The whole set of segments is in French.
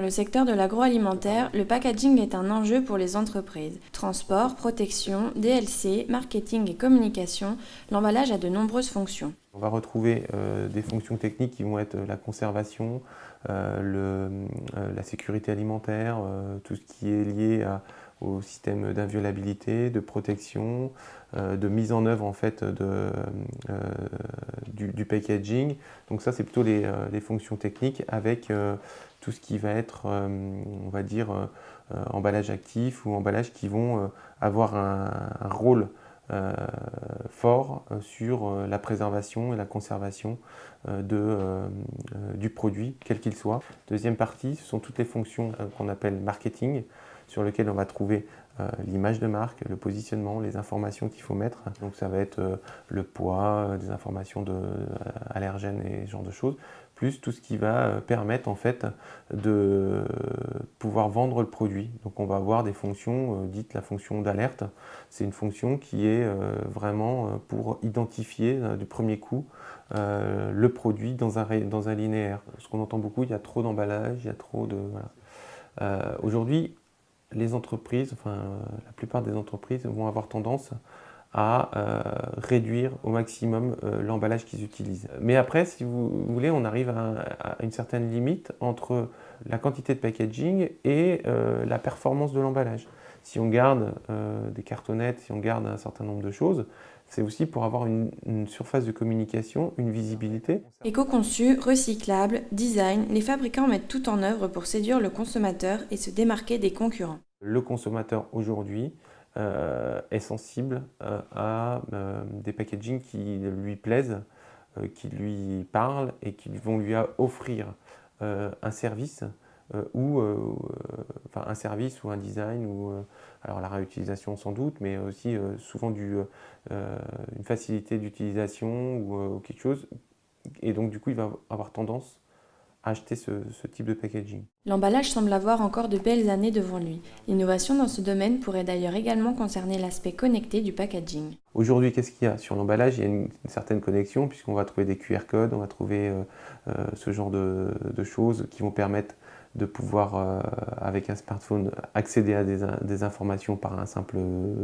le secteur de l'agroalimentaire, le packaging est un enjeu pour les entreprises. Transport, protection, DLC, marketing et communication, l'emballage a de nombreuses fonctions. On va retrouver des fonctions techniques qui vont être la conservation, la sécurité alimentaire, tout ce qui est lié au système d'inviolabilité, de protection, de mise en œuvre en fait du packaging. Donc ça c'est plutôt les fonctions techniques avec tout ce qui va être, on va dire, emballage actif ou emballage qui vont avoir un rôle fort sur la préservation et la conservation du produit, quel qu'il soit. Deuxième partie, ce sont toutes les fonctions qu'on appelle marketing, sur lesquelles on va trouver l'image de marque, le positionnement, les informations qu'il faut mettre. Donc ça va être le poids, des informations allergènes et ce genre de choses, plus tout ce qui va permettre en fait de pouvoir vendre le produit. Donc on va avoir des fonctions dites la fonction d'alerte. C'est une fonction qui est vraiment pour identifier du premier coup le produit dans un linéaire. Ce qu'on entend beaucoup, il y a trop d'emballage, il y a trop de... Voilà. Aujourd'hui, les entreprises, enfin la plupart des entreprises vont avoir tendance à réduire au maximum l'emballage qu'ils utilisent. Mais après, si vous voulez, on arrive à une certaine limite entre la quantité de packaging et la performance de l'emballage. Si on garde des cartonnettes, si on garde un certain nombre de choses, c'est aussi pour avoir une surface de communication, une visibilité. Éco-conçu, recyclable, design, les fabricants mettent tout en œuvre pour séduire le consommateur et se démarquer des concurrents. Le consommateur aujourd'hui est sensible à des packagings qui lui plaisent, qui lui parlent et qui vont lui offrir un service enfin un service ou un design ou alors la réutilisation sans doute, mais aussi souvent une facilité d'utilisation ou quelque chose, et donc du coup il va avoir tendance à acheter ce type de packaging. L'emballage semble avoir encore de belles années devant lui. L'innovation dans ce domaine pourrait d'ailleurs également concerner l'aspect connecté du packaging. Aujourd'hui, qu'est-ce qu'il y a sur l'emballage? Il y a une certaine connexion puisqu'on va trouver des QR codes, on va trouver ce genre de choses qui vont permettre de pouvoir, avec un smartphone, accéder à des informations par un simple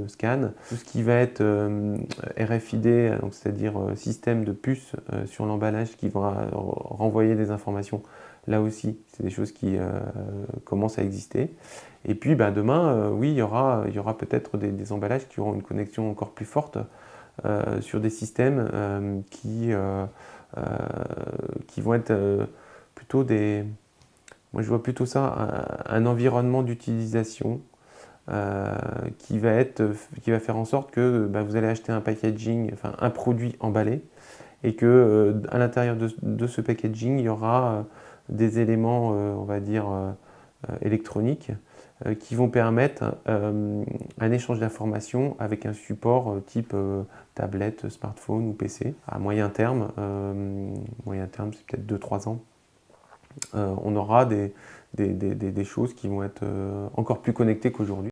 scan. Tout ce qui va être RFID, c'est-à-dire système de puces sur l'emballage qui vont renvoyer des informations, là aussi, c'est des choses qui commencent à exister. Et puis demain, oui, il y aura peut-être des emballages qui auront une connexion encore plus forte sur des systèmes qui vont être plutôt des... Moi, je vois plutôt ça, un environnement d'utilisation qui va faire en sorte que vous allez acheter un packaging, enfin un produit emballé, et que à l'intérieur de ce packaging, il y aura des éléments, on va dire, électroniques qui vont permettre un échange d'informations avec un support type tablette, smartphone ou PC. À moyen terme c'est peut-être 2-3 ans, on aura des choses qui vont être encore plus connectées qu'aujourd'hui.